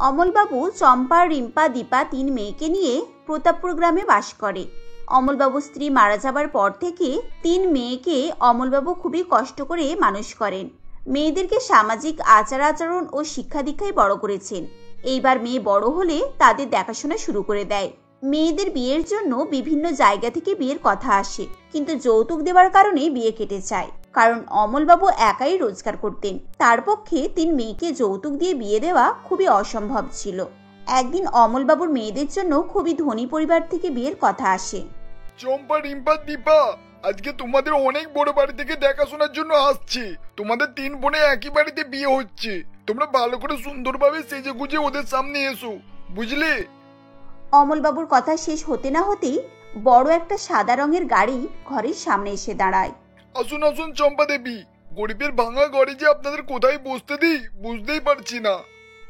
অমলবাবু চম্পা, রিম্পা, দীপা তিন মেয়েকে নিয়ে প্রতাপপুর গ্রামে বাস করে। অমলবাবুর স্ত্রী মারা যাবার পর থেকে তিন মেয়েকে অমলবাবু খুবই কষ্ট করে মানুষ করেন। মেয়েদেরকে সামাজিক আচার আচরণ ও শিক্ষা দীক্ষায় বড় করেছেন। এইবার মেয়ে বড় হলে তাদের দেখাশোনা শুরু করে দেয়। মেয়েদের বিয়ের জন্য বিভিন্ন জায়গা থেকে বিয়ের কথা আসে, কিন্তু যৌতুক দেওয়ার কারণে বিয়ে কেটে যায়। কারণ অমলবাবু একাই রোজগার করতেন, তার পক্ষে তিন মেয়েকে যৌতুক দিয়ে বিয়ে দেওয়া খুবই অসম্ভব ছিল। একদিন অমলবাবুর মেয়েদের জন্য খুবই ধনী পরিবার থেকে বিয়ের কথা আসে। চম্পা, রিম্পা, দীপা, আজকে তোমাদের অনেক বড় বাড়ি থেকে দেখাশোনার জন্য আসছে। তোমাদের তিন বোনে একই বাড়িতে বিয়ে হচ্ছে। তোমরা ভালো করে সুন্দরভাবে সেজে গুজে ওদের সামনে এসো, বুঝলে? অমলবাবুর কথা শেষ হতে না হতেই বড় একটা সাদা রঙের গাড়ি ঘরের সামনে এসে দাঁড়ায়। আসুন আসুন চম্পা দেবী, গরিবের ভাঙা ঘরে যে আপনাদের কোথায় বসতে দিই বুঝতেই পারছি না।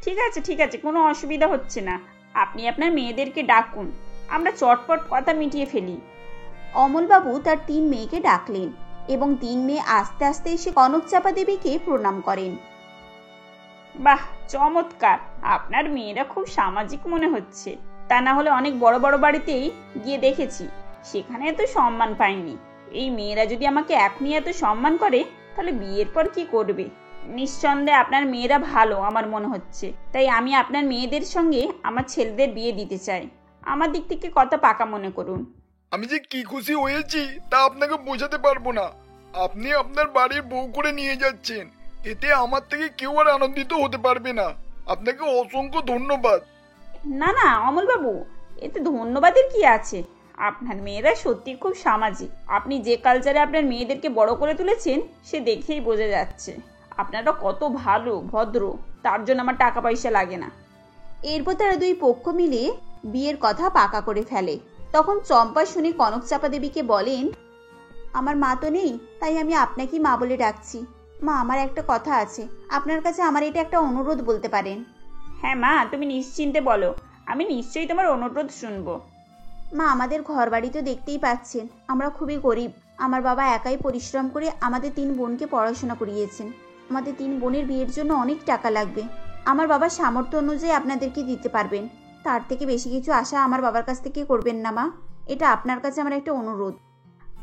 ঠিক আছে, কোনো অসুবিধা হচ্ছে না। আপনি আপনার মেয়েদেরকে ডাকুন, আমরা চটপট কথা মিটিয়ে ফেলি। অমলবাবু তার তিন মেয়েকে ডাকলেন এবং তিন মেয়ে আস্তে আস্তে এসে কনকচাপা দেবীকে প্রণাম করেন। বাহ, চমৎকার! আপনার মেয়েরা খুব সামাজিক মনে হচ্ছে। তা না হলে অনেক বড় বড় বাড়িতেই গিয়ে দেখেছি, সেখানে এত সম্মান পাইনি। এই মেয়েরা যদি আমাকে এখনই এত সম্মান করে, তাহলে বিয়ের পর কি করবে? নিঃসন্দেহে আপনার মেয়েরা ভালো আমার মনে হচ্ছে, তাই আমি আপনার মেয়েদের সঙ্গে আমার ছেলেদের বিয়ে দিতে চাই। আমার দিক থেকে কথা পাকা মনে করুন। আমি যে কি খুশি হয়েছি তা আপনাকে বোঝাতে পারবো না। আপনি আপনার বাড়ির বউ করে নিয়ে যাচ্ছেন, এতে আমার থেকে কেউ আর আনন্দিত হতে পারবে না। আপনাকে অসংখ্য ধন্যবাদ। না অমলবাবু, এতে ধন্যবাদের কি আছে? আপনার মেয়েরা সত্যি খুব সামাজিক। আপনি যে কালচারে আপনার মেয়েদেরকে বড় করে তুলেছেন সে দেখেই বোঝা যাচ্ছে আপনারা কত ভালো ভদ্র। তার জন্য আমার টাকা পয়সা লাগে না। এরপর তারা দুই পক্ষ মিলে বিয়ের কথা পাকা করে ফেলে। তখন চম্পা শুনে কনকচাপা দেবীকে বলেন, আমার মা তো নেই, তাই আমি আপনাকেই মা বলে ডাকছি। মা, আমার একটা কথা আছে, আপনার কাছে আমার এটা একটা অনুরোধ বলতে পারেন? হ্যাঁ মা, তুমি নিশ্চিন্তে বলো, আমি নিশ্চয়ই তোমার অনুরোধ শুনবো। মা, আমাদের ঘর বাড়ি তো দেখতেই পাচ্ছেন, আমরা খুবই গরিব। আমার বাবা একাই পরিশ্রম করে আমাদের তিন বোনকে পড়াশোনা করিয়েছেন। আমাদের তিন বোনের বিয়ের জন্য অনেক টাকা লাগবে। আমার বাবার সামর্থ্য অনুযায়ী আপনাদেরকে দিতে পারবেন, তার থেকে বেশি কিছু আশা আমার বাবার কাছ থেকে করবেন না মা। এটা আপনার কাছে আমার একটা অনুরোধ।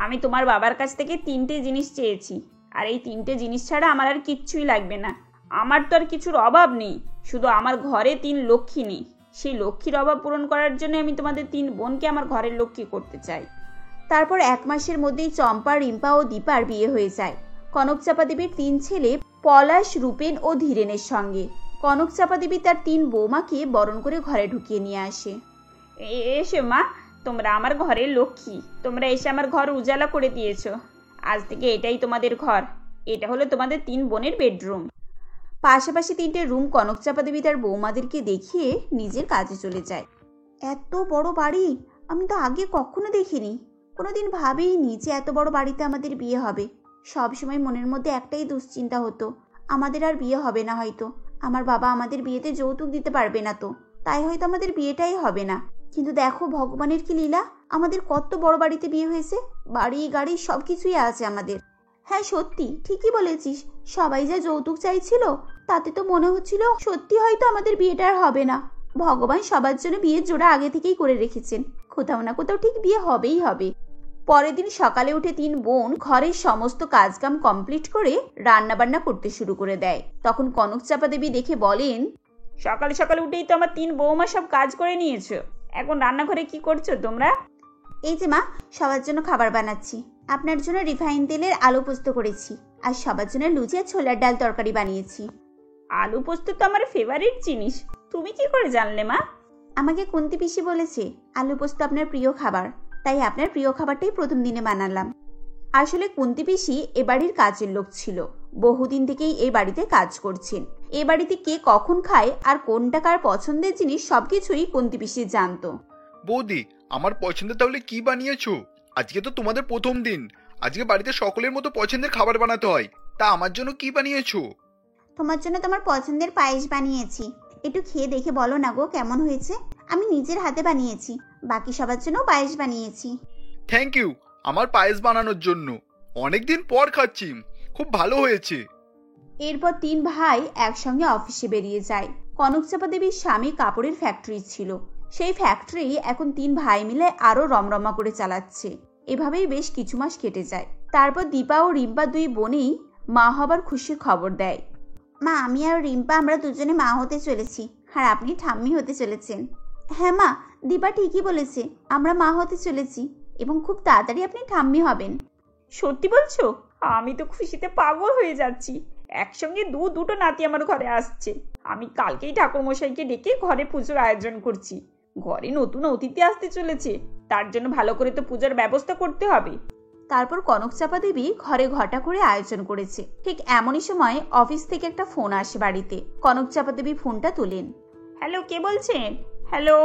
আমি তোমার বাবার কাছ থেকে তিনটে জিনিস চেয়েছি, আর এই তিনটে জিনিস ছাড়া আমার আর কিচ্ছুই লাগবে না। আমার তো আর কিছুর অভাব নেই, শুধু আমার ঘরে তিন লক্ষ্মী নেই। সেই লক্ষ্মীর অভাব পূরণ করার জন্য আমি তোমাদের তিন বোনকে আমার ঘরের লক্ষ্মী করতে চাই। তারপর 1 মাসের মধ্যেই চম্পা, রিম্পা ও দীপার বিয়ে হয়ে যায় কনকচাপা দেবীর তিন ছেলে পলাশ, রূপেন ও ধীরেনের সঙ্গে। কনকচাপা দেবী তার তিন বৌমাকে বরণ করে ঘরে ঢুকিয়ে নিয়ে আসে। এসে মা, তোমরা আমার ঘরের লক্ষ্মী। তোমরা এসে আমার ঘর উজালা করে দিয়েছ। আজ থেকে এটাই তোমাদের ঘর। এটা হলো তোমাদের তিন বোনের বেডরুম। পাশাপাশি 3টে রুম কনকচাপা দেবী তার বৌমাদেরকে দেখিয়ে নিজের কাজে চলে যায়। এত বড় বাড়ি আমি তো আগে কখনো দেখিনি। কোনোদিন ভাবিনি যে এত বড় বাড়িতে আমাদের বিয়ে হবে। সব সময় মনের মধ্যে একটাই দুশ্চিন্তা হতো, আমাদের আর বিয়ে হবে না হয়তো। আমার বাবা আমাদের বিয়েতে যৌতুক দিতে পারবে না, তো তাই হয়তো আমাদের বিয়েটাই হবে না। কিন্তু দেখো ভগবানের কি লীলা, আমাদের কত বড় বাড়িতে বিয়ে হয়েছে। বাড়ি গাড়ি সবকিছুই আছে আমাদের। হ্যাঁ সত্যি, ঠিকই বলেছিস। সবাই যা যৌতুক চাইছিল তাতে তো মনে হচ্ছিল সত্যি হয়তো আমাদের বিয়েটা আর হবে না। ভগবান সবার জন্য বিয়ের জোড়া আগে থেকেই করে রেখেছেন, কোথাও না কোথাও ঠিক বিয়ে হবেই হবে। পরের দিন সকালে উঠে তিন বোন ঘরের সমস্ত কাজকাম কমপ্লিট করে রান্না বান্না করতে শুরু করে দেয়। তখন কনকচাপা দেবী দেখে বলেন, সকালে সকালে উঠেই তো আমার তিন বৌমা সব কাজ করে নিয়েছো। এখন রান্নাঘরে কি করছো তোমরা? এই যে মা, সবার জন্য খাবার বানাচ্ছি। আপনার জন্য রিফাইন তেলের আলু পোস্ত করেছি, আর সবার জন্য লুচি আর ছোলার ডাল তরকারি বানিয়েছি। আলু পোস্ত তো আমার ফেভারিট জিনিস, তুমি কি করে জানলে মা? আমাকে কুন্তি পিসি বলেছে আলু পোস্ত আপনার প্রিয় খাবার, তাই আপনার প্রিয় খাবারটাই প্রথম দিনে বানালাম। আসলে কুন্তি পিসি এ বাড়ির কাজের লোক ছিল, বহুদিন থেকেই এই বাড়িতে কাজ করছেন। এ বাড়িতে কে কখন খায় আর কোনটা কার পছন্দের জিনিস সবকিছুই কুন্তি পিসি জানতো। বৌদি, আমার পছন্দের তাহলে কি বানিয়েছো? আজকে তো তোমাদের প্রথম দিন, আজকে বাড়িতে সকলের মতো পছন্দের খাবার বানাতে হয়, তা আমার জন্য কি বানিয়েছো? তোমার জন্য তোমার পছন্দের পায়েস বানিয়েছি, একটু খেয়ে দেখে বলো না গো কেমন হয়েছে। আমি নিজের হাতে বানিয়েছি, বাকি সবার জন্য পায়েস বানিয়েছি। থ্যাংক ইউ আমার পায়েস বানানোর জন্য, অনেকদিন পর খাচ্ছি, খুব ভালো হয়েছে। এরপর তিন ভাই একসঙ্গে অফিসে বেরিয়ে যায়। কনকচাপা দেবীর স্বামী কাপড়ের ফ্যাক্টরি ছিল। সেই ফ্যাক্টরি এখন 3 ভাই মিলে আরো রমরমা করে চালাচ্ছে। এভাবেই বেশ কিছু মাস কেটে যায়। তারপর দীপা ও রিম্পা 2 বোনেই মা হবার খুশির খবর দেয়। মা, আমি আর রিম্পা আমরা দুজনে মা হতে চলেছি, আর আপনি ঠাম্মি হতে চলেছেন। হ্যাঁ মা, দীপা ঠিকই বলেছে, আমরা মা হতে চলেছি এবং খুব তাড়াতাড়ি আপনি ঠাম্মি হবেন। সত্যি বলছো? আমি তো খুশিতে পাগল হয়ে যাচ্ছি। একসঙ্গে দুটো নাতি আমার ঘরে আসছে। আমি কালকেই ঠাকুরমশাইকে ডেকে ঘরে পুজোর আয়োজন করছি। ঘরে নতুন অতিথি আসতে চলেছে, তার জন্য ভালো করে তো পূজার ব্যবস্থা করতে হবে। তারপর কনকচাপা দেবী ঘরে ঘটা করে আয়োজন করেছে। ঠিক এমনই সময় অফিস থেকে একটা ফোন আসে বাড়িতে। কনকচাপা দেবী ফোনটা তোলেন। হ্যালো, কে বলছেন? হ্যালো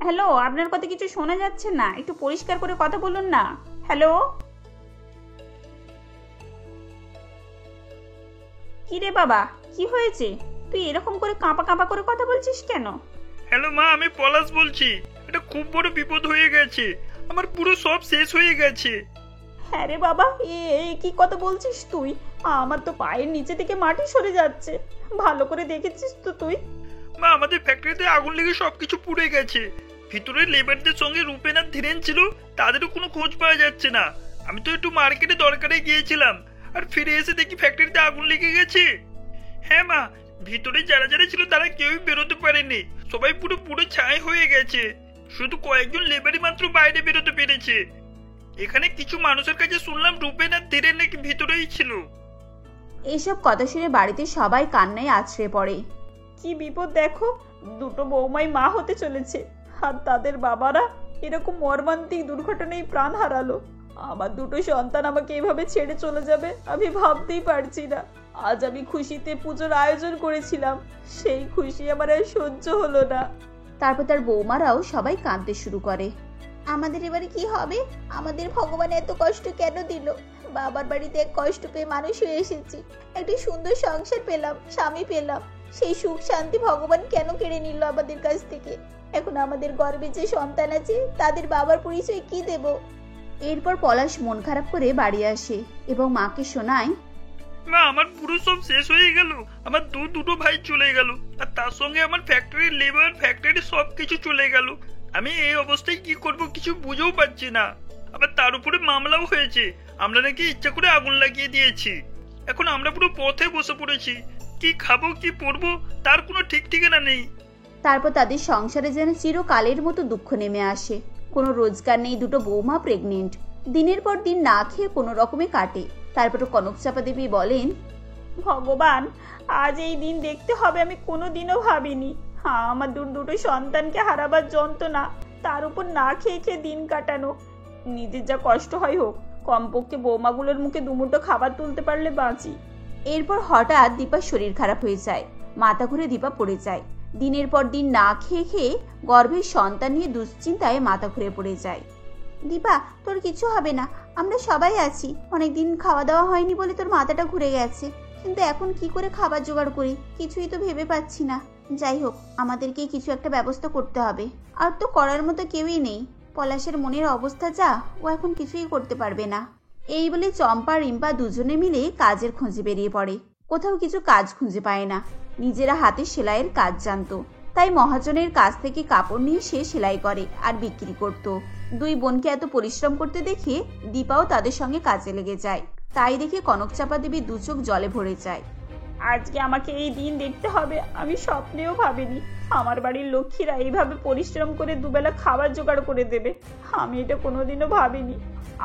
হ্যালো, আপনার কথা কিছু শোনা যাচ্ছে না, একটু পরিষ্কার করে কথা বলুন না। হ্যালো, কি রে বাবা, কি হয়েছে? তুই এরকম করে কাঁপা কাঁপা করে কথা বলছিস কেন? হ্যালো মা, আমি পলাশ বলছি। এটা খুব বড় বিপদ হয়ে গেছে, আমার পুরো সব শেষ হয়ে গেছে। হ্যাঁ রে বাবা, কি কথা বলছিস তুই? আমার তো পায়ের নিচে থেকে মাটি সরে যাচ্ছে। ভালো করে দেখেছিস তো তুই? মা, আমাদের ফ্যাক্টরিতে আগুন লেগে সবকিছু পুড়ে গেছে। ভিতরের লেবারদের সঙ্গে রূপেন আর ধীরেন ছিল, তাদেরও কোনো খোঁজ পাওয়া যাচ্ছে না। আমি তো একটু মার্কেটে দরকারে গিয়েছিলাম, আর ফিরে এসে দেখি ফ্যাক্টরিতে আগুন লেগে গেছে। হ্যাঁ মা, ভিতরে যারা যারা ছিল তারা কেউই বেরোতে পারেনি, সবাই পুরো পুরো ছাই হয়ে গেছে। শুধু কয়েকজন লেবারই মাত্র বাইরে বেরোতে পেরেছে। এখানে কিছু মানুষের কাছে শুনলাম রূপেন আর ধীরেন নাকি ভিতরেই ছিল। এইসব কথা শুনে বাড়িতে সবাই কান্নায় আছড়ে পড়ে। কি বিপদ দেখো, দুটো বৌমাই মা হতে চলেছে, আর তাদের বাবারা এরকম মর্মান্তিক দুর্ঘটনায় প্রাণ হারালো। আমার দুটো সন্তান আমাকে এভাবে ছেড়ে চলে যাবে আমি ভাবতেই পারছি না। আজ আমি খুশিতে পুজোর আয়োজন করেছিলাম, সেই খুশি আমার আর সহ্য হলো না। তারপর তার বৌমারাও সবাই কাঁদতে শুরু করে। আমাদের এবারে কি হবে? আমাদের ভগবান এত কষ্ট কেন দিল? বাবার বাড়িতে এক কষ্ট পেয়ে মানুষ হয়ে এসেছি, একটি সুন্দর সংসার পেলাম, স্বামী পেলাম, সেই সুখ শান্তি ভগবান কেন কেড়ে নিল আমাদের কাছ থেকে? এখন আমাদের গর্ভে যে সন্তান আছে তাদের বাবার পরিচয় কি দেব? এরপর পলাশ মন খারাপ করে বাড়ি আসে এবং মাকে শোনায়, মা, আমার পুরো সব শেষ হয়ে গেল। আমার দুটো ভাই চলে গেল, আর তার সঙ্গে আমার ফ্যাক্টরির লেবার, ফ্যাক্টরির সবকিছু চলে গেল। আমি এই অবস্থায় কি করব কিছু বুঝেও পাচ্ছি না। আবার তার উপরে মামলাও হয়েছে, আমরা নাকি ইচ্ছা করে আগুন লাগিয়ে দিয়েছি। এখন আমরা পুরো পথে বসে পড়েছি, কি খাবো কি পরবো তার কোনো ঠিক ঠিকানা নেই। তারপর তাদের সংসারে যেন চিরকালের মতো দুঃখ নেমে আসে। কোনো রোজগার নেই, দুটো বৌমা প্রেগনেন্ট, দিনের পর দিন না খেয়ে কোনো রকমে কাটে। তারপর কনকচাপা দেবী বলেন, ভগবান, আজ এই দিন দেখতে হবে আমি কোনোদিনও ভাবিনি। আমার দুটো সন্তানকে হারাবার যন্ত্রণা, তার উপর না খেয়ে খেয়ে দিন কাটানো। নিজের যা কষ্ট হয় হোক, কমপক্ষে বৌমাগুলোর মুখে দুমুঠো খাবার তুলতে পারলে বাঁচি। এরপর হঠাৎ দীপার শরীর খারাপ হয়ে যায়। মাথা ঘুরে দীপা পড়ে যায়। দিনের পর দিন না খেয়ে খেয়ে গর্ভের সন্তান নিয়ে দুশ্চিন্তায় মাথা ঘুরে পড়ে যায়। দীপা, তোর কিছু হবে না, আমরা সবাই আছি। অনেকদিন খাওয়া দাওয়া হয়নি বলে তোর মাথাটা ঘুরে গেছে, কিন্তু এখন কি করে খাবার জোগাড় করি কিছুই তো ভেবে পাচ্ছি না। যাই হোক, আমাদেরকেই কিছু একটা ব্যবস্থা করতে হবে। আর তো করার মতো কেউই নেই। পলাশের মনের অবস্থা যা, ও এখন কিছুই করতে পারবে না। এই বলে চম্পা রিম্পা দুজনে মিলে কাজের খোঁজে বেরিয়ে পড়ে। কোথাও কিছু কাজ খুঁজে পায় না। নিজেরা হাতে সেলাইয়ের কাজ জানতো, তাই মহাজনের কাছ থেকে কাপড় নিয়ে সে সেলাই করে আর বিক্রি করত। 2 বোনকে এত পরিশ্রম করতে দেখে দীপাও তাদের সঙ্গে কাজে লেগে যায়। তাই দেখে কনকচাপা দেবী 2 চোখ জলে ভরে যায়। আজকে আমাকে এই দিন দেখতে হবে, আমি স্বপ্নেও ভাবিনি আমার বাড়ির লক্ষ্মীরা এইভাবে পরিশ্রম করে দুবেলা খাবার জোগাড় করে দেবে। আমি এটা কোনোদিনও ভাবিনি।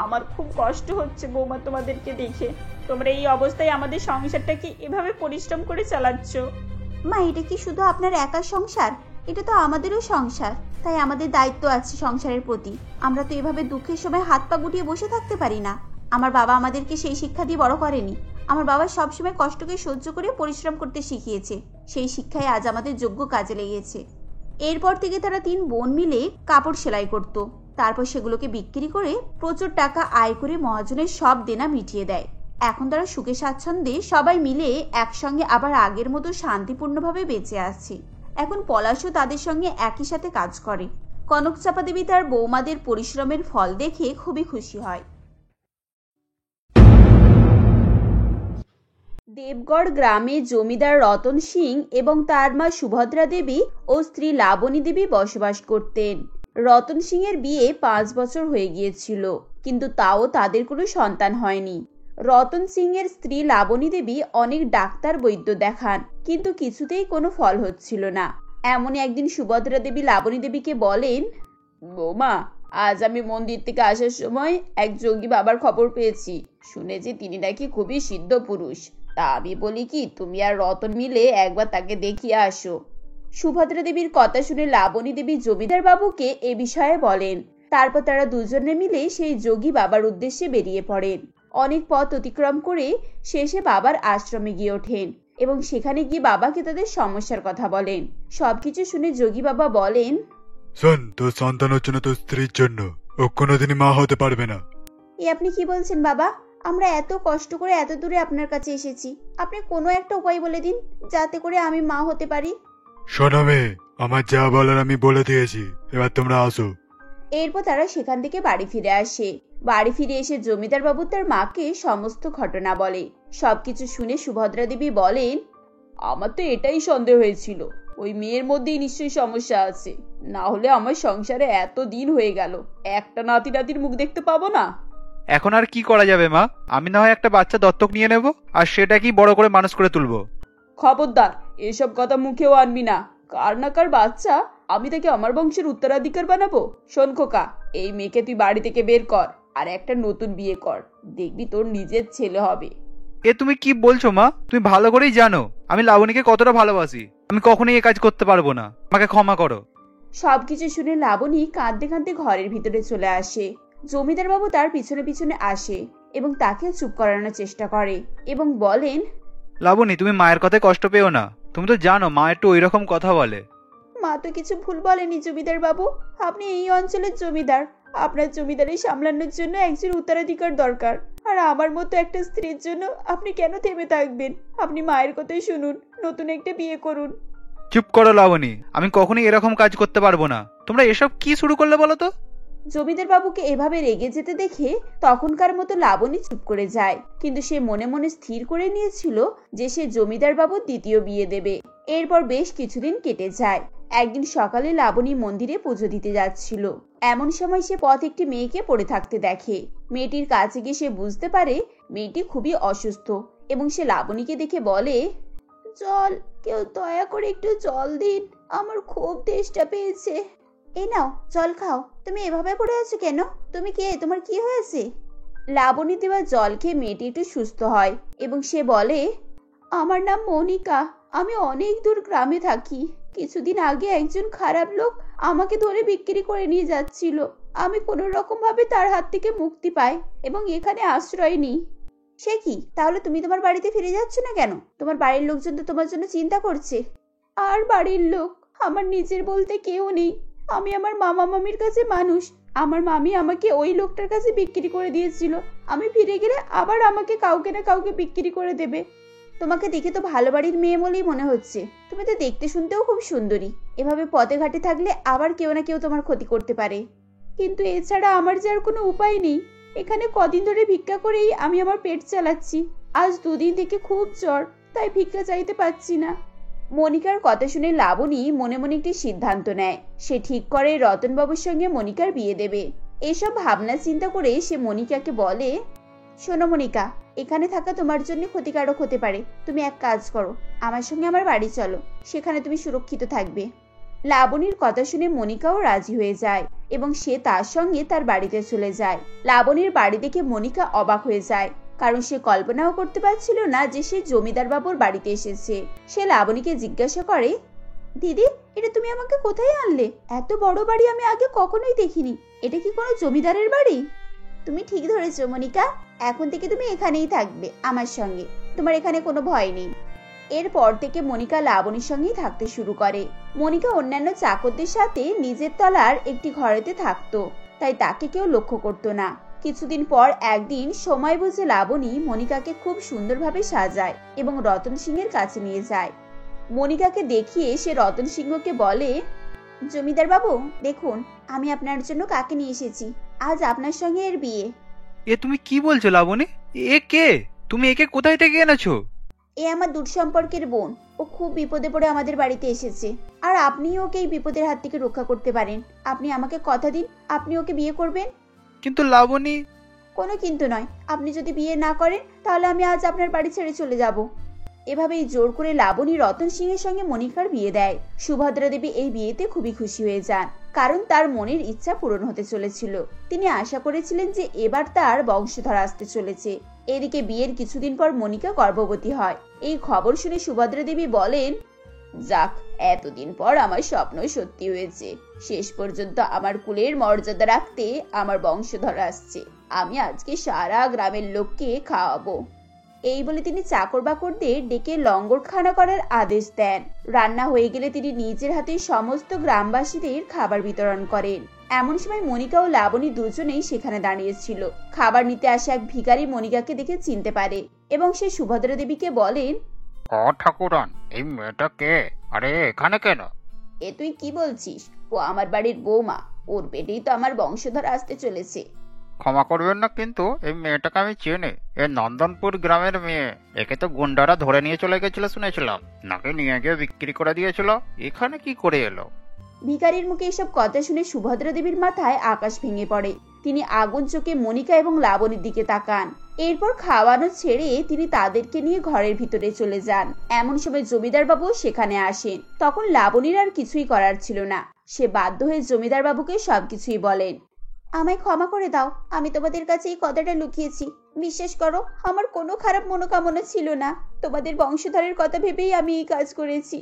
আমার খুব কষ্ট হচ্ছে বৌমা তোমাদেরকে দেখে। তোমরা এই অবস্থায় আমাদের সংসারটাকে এভাবে পরিশ্রম করে চালাচ্ছ। মা, এটা কি শুধু আপনার একার সংসার? এটা তো আমাদেরও সংসার, তাই আমাদের দায়িত্ব আছে সংসারের প্রতি। আমরা তো এভাবে দুঃখের সময় হাত পা গুটিয়ে বসে থাকতে পারি না। আমার বাবা আমাদেরকে সেই শিক্ষা দিয়ে বড় করেনি। আমার বাবা সবসময় কষ্টকে সহ্য করে পরিশ্রম করতে শিখিয়েছে। সেই শিক্ষায় আজ আমাদের যোগ্য কাজে লেগেছে। এরপর থেকে তারা 3 বোন মিলে কাপড় সেলাই করত। তারপর সেগুলোকে বিক্রি করে প্রচুর টাকা আয় করে মহাজনের সব দেনা মিটিয়ে দেয়। এখন তারা সুখে স্বাচ্ছন্দ্যে সবাই মিলে একসঙ্গে আবার আগের মতো শান্তিপূর্ণভাবে বেঁচে আছে। এখন পলাশও তাদের সঙ্গে একই সাথে কাজ করে। কনকচাপা দেবী তার বৌমাদের পরিশ্রমের ফল দেখে খুবই খুশি হয়। দেবগড় গ্রামে জমিদার রতন সিং এবং তার মা সুভদ্রা দেবী ও স্ত্রী লাবণী দেবী বসবাস করতেন। রতন সিং এর বিয়ে 5 বছর হয়ে গিয়েছিল, কিন্তু তাও তাদের কোনো সন্তান হয়নি। রতন সিং এর স্ত্রী লাবণী দেবী অনেক ডাক্তার বৈদ্য দেখান, কিন্তু কিছুতেই কোনো ফল হচ্ছিল না। এমনই একদিন সুভদ্রা দেবী লাবণী দেবীকে বলেন, বৌমা, আজ আমি মন্দির থেকে আসার সময় এক যোগী বাবার খবর পেয়েছি। শুনেছি তিনি নাকি খুবই সিদ্ধ পুরুষ। তা আমি বলি কি, তুমি আর রতন মিলে একবার তাকে দেখিয়ে আসো। সুভদ্রা দেবীর কথা শুনে লাবণী দেবী জমিদার বাবুকে এ বিষয়ে বলেন। তারপর তারা দুজনে মিলে সেই যোগী বাবার উদ্দেশ্যে বেরিয়ে পড়েন। অনেক পথ অতিক্রম করে শেষে বাবার আশ্রমে গিয়ে ওঠেন এবং সেখানে গিয়ে বাবাকে তাদের সমস্যার কথা বলেন। সবকিছু শুনে যোগী বাবা বলেন, শোন, তোর সন্তান হচ্ছে না তোর স্ত্রীর জন্য, ও কোনোদিনই মা হতে পারবে না। এ আপনি কি বলছেন বাবা? আমরা এত কষ্ট করে এত দূরে আপনার কাছে এসেছি, আপনি কোনো একটা উপায় বলে দিন যাতে করে আমি মা হতে পারি। শোনো মেয়ে, আমার যা বলার আমি বলে দিয়েছি, এবার তোমরা আসো। এরপর তারা সেখান থেকে বাড়ি ফিরে আসে। বাড়ি ফিরে এসে জমিদার বাবু তার মাকে সমস্ত ঘটনা বলে। সবকিছু শুনে সুভদ্রা দেবী বলেন, আমার তো এটাই সন্দেহ হয়েছিল, ওই মেয়ের মধ্যেই নিশ্চয়ই সমস্যা আছে, না হলে আমার সংসারে এত দিন হয়ে গেল, একটা নাতি নাতির মুখ দেখতে পাবো না। এখন আর কি করা যাবে মা? আমি না হয় একটা বাচ্চা দত্তক নিয়ে নেব, আর সেটা কি বড় করে মানুষ করে তুলবো। খবরদার, এসব কথা মুখেও আনবি না। কার না কার বাচ্চা আমি তাকে আমার বংশের উত্তরাধিকার বানাবো। শোন খোকা, এই মেয়েকে তুই বাড়ি থেকে বের কর আর একটা নতুন বিয়ে কর, দেখবি তোর নিজের ছেলে হবে। এ তুমি কি বলছো মা? তুমি ভালো করেই জানো আমি লাবণীকে কতটা ভালোবাসি। আমি কখনোই এ কাজ করতে পারবো না, আমাকে ক্ষমা করো। সবকিছু শুনে লাবণী কাঁদতে কাঁদতে ঘরের ভিতরে চলে আসে। জমিদার বাবু তার পিছনে পিছনে আসে এবং তাকে চুপ করানোর চেষ্টা করে এবং বলেন, লাবণী, তুমি মায়ের কথায় কষ্ট পেও না। তুমি তো জানো মা একটু ওইরকম কথা বলে। মা তো কিছু ভুল বলেনি জমিদার বাবু, আপনি এই অঞ্চলের জমিদার, আপনার জমিদারি সামলানোর জন্য একজন উত্তরাধিকার দরকার, আর আমার মতো একটা স্ত্রীর জন্য আপনি কেন থেমে থাকবেন? আপনি মায়ের কথাই শুনুন, নতুন একটা বিয়ে করুন। চুপ করো লাবণী, আমি কখনোই এরকম কাজ করতে পারবো না। তোমরা এসব কি শুরু করলে বলো তো? জমিদার বাবুকে এভাবে রেগে যেতে দেখে তখনকার মতো লাবণী চুপ করে যায়, কিন্তু সে মনে মনে স্থির করে নিয়েছিল যে সে জমিদার বাবুর দ্বিতীয় বিয়ে দেবে। এরপর বেশ কিছুদিন কেটে যায়। একদিন সকালে লাবণী মন্দিরে পুজো দিতে যাচ্ছিল। এমন সময় সে পথ একটি মেয়েকে পড়ে থাকতে দেখে। মেয়েটির কাছে গিয়ে সে বুঝতে পারে মেয়েটি খুবই অসুস্থ এবং সে লাবণীকে দেখে বলে, জল, কেউ দয়া করে একটু জল দিন, আমার খুব তেষ্টা পেয়েছে। এই নাও, জল খাও। তুমি এভাবে পড়ে আছো কেন? তুমি কে? তোমার কি হয়েছে? লাবণী দেওয়া জল খেয়ে মেয়েটি একটু সুস্থ হয় এবং সে বলে, আমার নাম মনিকা, আমি অনেক দূর গ্রামে থাকি। কিছুদিন আগে একজন খারাপ লোক আমাকে ধরে বিক্রি করে নিয়ে যাচ্ছিল। আমি কোনো রকম ভাবে তার হাত থেকে মুক্তি পাই এবং এখানে আশ্রয় নিই। সে কি, তাহলে তুমি তোমার বাড়িতে ফিরে যাচ্ছ না কেন? তোমার বাড়ির লোকজন তো তোমার জন্য চিন্তা করছে। আর বাড়ির লোক? আমার নিজের বলতে কেউ নেই। আমি আমার মামা মামির কাছে মানুষ। আমার মামি আমাকে ওই লোকটার কাছে বিক্রি করে দিয়েছিল। আমি ফিরে গেলে আবার আমাকে কাউকে না কাউকে বিক্রি করে দেবে। তোমাকে দেখে তো ভালো বাড়ির মেয়ে বলেই মনে হচ্ছে। তুমি তো দেখতে শুনতেও খুব সুন্দরী। এভাবে পথে ঘাটে থাকলে আবার কেউ না কেউ তোমার ক্ষতি করতে পারে। কিন্তু এছাড়া আমার যে আর কোনো উপায় নেই। এখানে কদিন ধরে ভিক্ষা করেই আমি আমার পেট চালাচ্ছি। আজ 2 দিন থেকে খুব জ্বর, তাই ভিক্ষা চাইতে পারছি না। মনিকার কথা শুনে লাবণী মনে মনে একটি সিদ্ধান্ত নেয়। সে ঠিক করে রতনবাবুর সঙ্গে মনিকার বিয়ে দেবে। এসব ভাবনা চিন্তা করে সে মনিকাকে বলে, শোনো মনিকা, এখানে থাকা তোমার জন্য ক্ষতিকারক হতে পারে। তুমি এক কাজ করো, আমার সঙ্গে আমার বাড়ি চলো, সেখানে তুমি সুরক্ষিত থাকবে। লাবণীর কথা শুনে মনিকাও রাজি হয়ে যায় এবং সে তার সঙ্গে তার বাড়িতে চলে যায়। লাবণীর বাড়ি দেখে মনিকা অবাক হয়ে যায়, কারণ সে কল্পনাও করতে পারছিল না যে সে জমিদার বাবুর বাড়িতে এসেছে। সে লাবণীকে জিজ্ঞাসা করে, দিদি, এটা তুমি আমাকে কোথায় আনলে? এত বড় বাড়ি আমি আগে কখনোই দেখিনি। এটা কি কোনো জমিদারের বাড়ি? তুমি ঠিক ধরেছো মনিকা, এখন থেকে তুমি এখানেই থাকবে আমার সঙ্গে। তোমার এখানে কোনো ভয় নেই। এরপর থেকে মনিকা লাবণীর সঙ্গেই থাকতে শুরু করে। মনিকা অন্যান্য চাকরদের সাথে নিজের তলার একটি ঘরেতে থাকতো, তাই তাকে কেউ লক্ষ্য করতো না। কিছুদিন পর একদিন সময় বুঝে লাবণী মনিকাকে খুব সুন্দরভাবে সাজায় এবং রতন সিংহের কাছে নিয়ে যায়। মনিকাকে দেখিয়ে সে রতন সিংহকে বলে, জমিদার বাবু, দেখুন আমি আপনার জন্য কাকে নিয়ে এসেছি। আজ আপনার সঙ্গে এর বিয়ে। এ তুমি কি বলছো লাবণী? এ কে? তুমি একে কোথায় থেকে এনেছো? এ আমার দূর সম্পর্কের বোন। ও খুব বিপদে পড়ে আমাদের বাড়িতে এসেছে, আর আপনি ওকে এই বিপদের হাত থেকে রক্ষা করতে পারেন। আপনি আমাকে কথা দিন, আপনি ওকে বিয়ে করবেন। কিন্তু লাবণী। কোনো কিন্তু নয়। আপনি যদি বিয়ে না করেন তাহলে আমি আজ আপনার বাড়ি ছেড়ে চলে যাব। এভাবেই জোর করে লাবণী রতন সিং এর সঙ্গে মনিকার বিয়ে দেয়। সুভদ্রা দেবী এই বিয়েতে খুবই খুশি হয়ে যান, কারণ তার মনের ইচ্ছা পূরণ হতে চলেছিল। তিনি আশা করেছিলেন যে এবার তার বংশধর আসতে চলেছে। এদিকে বিয়ের কিছুদিন পর মনিকা গর্ভবতী হয়। এই খবর শুনে সুভদ্রা দেবী বলেন, যাক, এতদিন পর আমার স্বপ্ন সত্যি হয়েছে। শেষ পর্যন্ত আমার কুলের মর্যাদা রাখতে আমার বংশধর আসছে। আমি আজকে সারা গ্রামের লোককে খাওয়াবো। এই বলে তিনি চাকর বাকরদের ডেকে লঙ্গরখানা করার আদেশ দেন। রান্না হয়ে গেলে তিনি নিজের হাতে সমস্ত গ্রামবাসীদের খাবার বিতরণ করেন। এমন সময় মনিকা ও লাবণী দুজনেই সেখানে দাঁড়িয়েছিল। খাবার নিতে আসা এক ভিখারি মনিকাকে দেখে চিনতে পারে এবং সে সুভদ্রা দেবীকে বলেন, ঠাকুরান, এই মেয়েটা কে? আরে এখানে কেন? এ তুই কি বলছিস? ও আমার বাড়ির বৌমা। ওর পেটেই তো আমার বংশধর আসতে চলেছে। ক্ষমা করবেন না, কিন্তু এই মেয়েটাকে আমি চিনি। এ নন্দনপুর গ্রামের মেয়ে। একে তো গুন্ডারা ধরে নিয়ে চলে গেছিল শুনেছিলাম, নাকি নিয়ে গিয়ে বিক্রি করে দিয়েছিল। এখানে কি করে এলো? ভিখারির মুখে এসব কথা শুনে সুভদ্রা দেবীর মাথায় আকাশ ভেঙে পড়ে। তিনি আগুন চোখে মনিকা এবং লাবণীর দিকে তাকান। এরপর খাওয়ানো ছেড়ে তিনি তাদেরকে নিয়ে ঘরের ভিতরে চলে যান। এমন সময় জমিদার বাবু সেখানে আসেন। তখন লাবণীর আর কিছুই করার ছিল না। সে বাধ্য হয়ে জমিদার বাবুকে সবকিছুই বলেন। আমায় ক্ষমা করে দাও, আমি তোমাদের কাছে এই কথাটা লুকিয়েছি। বিশ্বাস করো, আমার কোনো খারাপ মনোকামনা ছিল না। তোমাদের বংশধরের কথা ভেবেই আমি এই কাজ করেছি।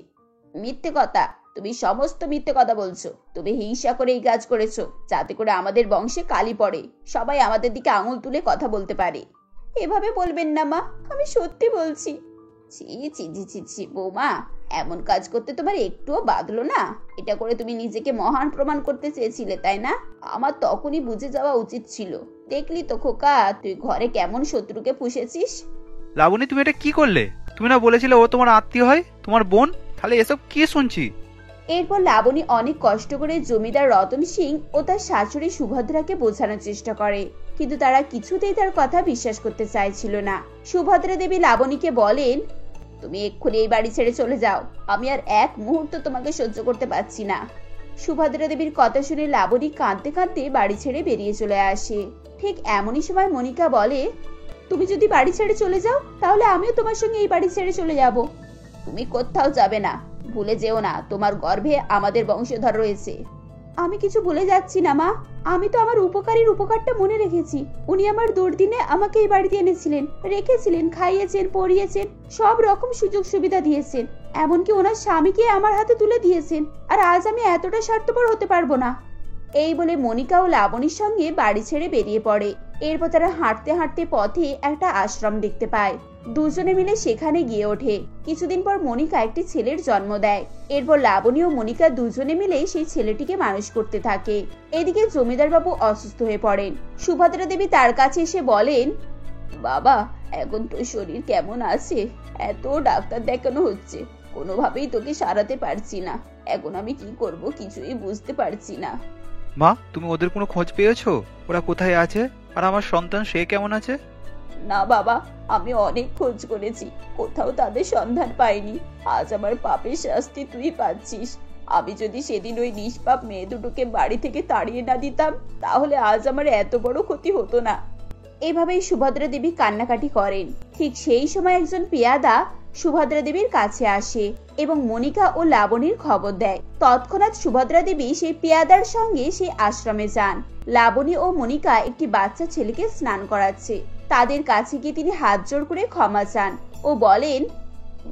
মিথ্যে কথা, তুমি সমস্ত মিথ্যে কথা বলছো। তুমি হিংসা করে এই কাজ করেছো, যাতে করে আমাদের বংশে কালি পড়ে, সবাই আমাদের দিকে আঙুল তুলে কথা বলতে পারে। এভাবে বলবেন না মা, আমি সত্যি বলছি। ছি ছি ছি ছি ছি বৌমা, এমন কাজ করতে তোমার একটুও বাধলো না? এটা করে তুমি নিজেকে মহান প্রমাণ করতে চেয়েছিলে, তাই না? আমার তখনই বুঝে যাওয়া উচিত ছিল। দেখলি তো খোকা, তুই ঘরে কেমন শত্রুকে পুষেছিস। লাবণী, তুমি এটা কি করলে? তুমি না বলেছিলে ও তোমার আত্মীয় হয়, তোমার বোন? তাহলে এসব কি শুনছি? এরপর লাবণী অনেক কষ্ট করে জমিদার রতন সিং ও তার শাশুড়ি সুভদ্রাকে বোঝানোর চেষ্টা করে, কিন্তু তারা কিছুতেই তার কথা বিশ্বাস করতে চাইছিল না। সুভদ্রা দেবী লাবণীকে বলেন, তুমি এক্ষুনি এই বাড়ি ছেড়ে চলে যাও। আমি আর এক মুহূর্ত তোমাকে সহ্য করতে পারছি না। সুভদ্রা দেবীর কথা শুনে লাবণী কাঁদতে কাঁদতে বাড়ি ছেড়ে বেরিয়ে চলে আসে। ঠিক এমনই সময় মনিকা বলে, তুমি যদি বাড়ি ছেড়ে চলে যাও তাহলে আমিও তোমার সঙ্গে এই বাড়ি ছেড়ে চলে যাব। তুমি কোথাও যাবে না। ভুলে যেও না, তোমার গর্ভে আমাদের বংশধর রয়েছে। আমি কিছু ভুলে যাচ্ছি না মা। আমি তো আমার উপকারীর উপকারটা মনে রেখেছি। উনি আমার দুর্দিনে আমাকে এই বাড়িতে এনেছিলেন, রেখেছিলেন, খাইয়েছেন, পরিয়েছেন, সব রকম সুযোগ সুবিধা দিয়েছেন। এমনকি ওনার স্বামীকে আমার হাতে তুলে দিয়েছেন। আর আজ আমি এতটা স্বার্থপর হতে পারবো না। এই বলে মনিকা ও লাবণীর সঙ্গে বাড়ি ছেড়ে বেরিয়ে পড়ে। এরপর তারা হাঁটতে হাঁটতে পথে একটা আশ্রম দেখতে পায়। দুজনে মিলে সেখানে গিয়ে ওঠে। কিছুদিন পর মনিকা একটি ছেলের জন্ম দেয়। এরপর লাবণী ও মনিকা দুজনে মিলে সেই ছেলেটিকে মানুষ করতে থাকে। এদিকে জমিদার বাবু অসুস্থ হয়ে পড়েন। সুভদ্রা দেবী তার কাছে এসে বলেন, বাবা, এখন তোর শরীর কেমন আছে? এত ডাক্তার দেখানো হচ্ছে, কোনোভাবেই তোকে সারাতে পারছি না। এখন আমি কি করব কিছুই বুঝতে পারছি না। মা, তুমি ওদের কোনো খোঁজ পেয়েছো? ওরা কোথায় আছে? আর আমার সন্তান, সে কেমন আছে? না বাবা, আমি অনেক খোঁজ করেছি, কোথাও তাদের সন্ধান পাইনি। আজ আমার পাপের শাস্তি তুই পাচ্ছিস। আমি যদি সেদিন ওই নিষ্পাপ মেয়ে দুটোকে বাড়ি থেকে তাড়িয়ে না দিতাম, তাহলে আজ আমার এত বড় ক্ষতি হতো না। এভাবেই সুভদ্রা দেবী কান্নাকাটি করেন। ঠিক সেই সময় একজন পেয়াদা সুভদ্রা দেবীর কাছে আসে এবং মনিকা ও লাবণীর খবর দেয়। তৎক্ষণাৎ সুভদ্রা দেবী সেই পেয়াদার সঙ্গে সেই আশ্রমে যান। লাবণী ও মনিকা একটি বাচ্চা ছেলেকে স্নান করাচ্ছে। তাদের কাছে গিয়ে তিনি হাত জোড় করে ক্ষমা চান ও বলেন,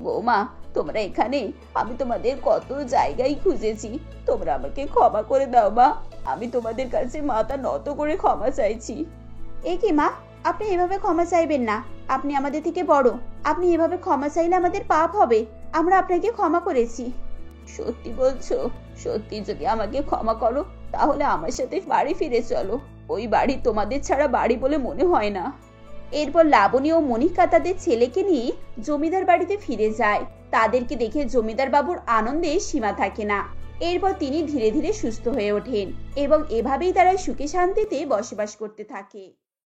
বৌমা, তোমরা এখানে? আমি তোমাদের কত জায়গায় খুঁজেছি। তোমরা আমাকে ক্ষমা করে দাও মা। আমি তোমাদের কাছে মাথা নত করে ক্ষমা চাইছি। এ কি মা, আপনি এভাবে ক্ষমা চাইবেন না। আপনি আমাদের থেকে বড়। আপনি এভাবে ক্ষমা চাইলে আমাদের পাপ হবে। আমরা আপনাকে ক্ষমা করেছি। সত্যি বলছো? সত্যি যদি আমাকে ক্ষমা করো তাহলে আমার সাথে বাড়ি ফিরে চলো। ওই বাড়ি তোমাদের ছাড়া বাড়ি বলে মনে হয় না। এরপর লাবণী ও মনিকা তাদের ছেলেকে নিয়ে জমিদার বাড়িতে ফিরে যায়। তাদেরকে দেখে জমিদার বাবুর আনন্দে সীমা থাকে না। এরপর তিনি ধীরে ধীরে সুস্থ হয়ে ওঠেন এবং এভাবেই তারা সুখে শান্তিতে বসবাস করতে থাকে।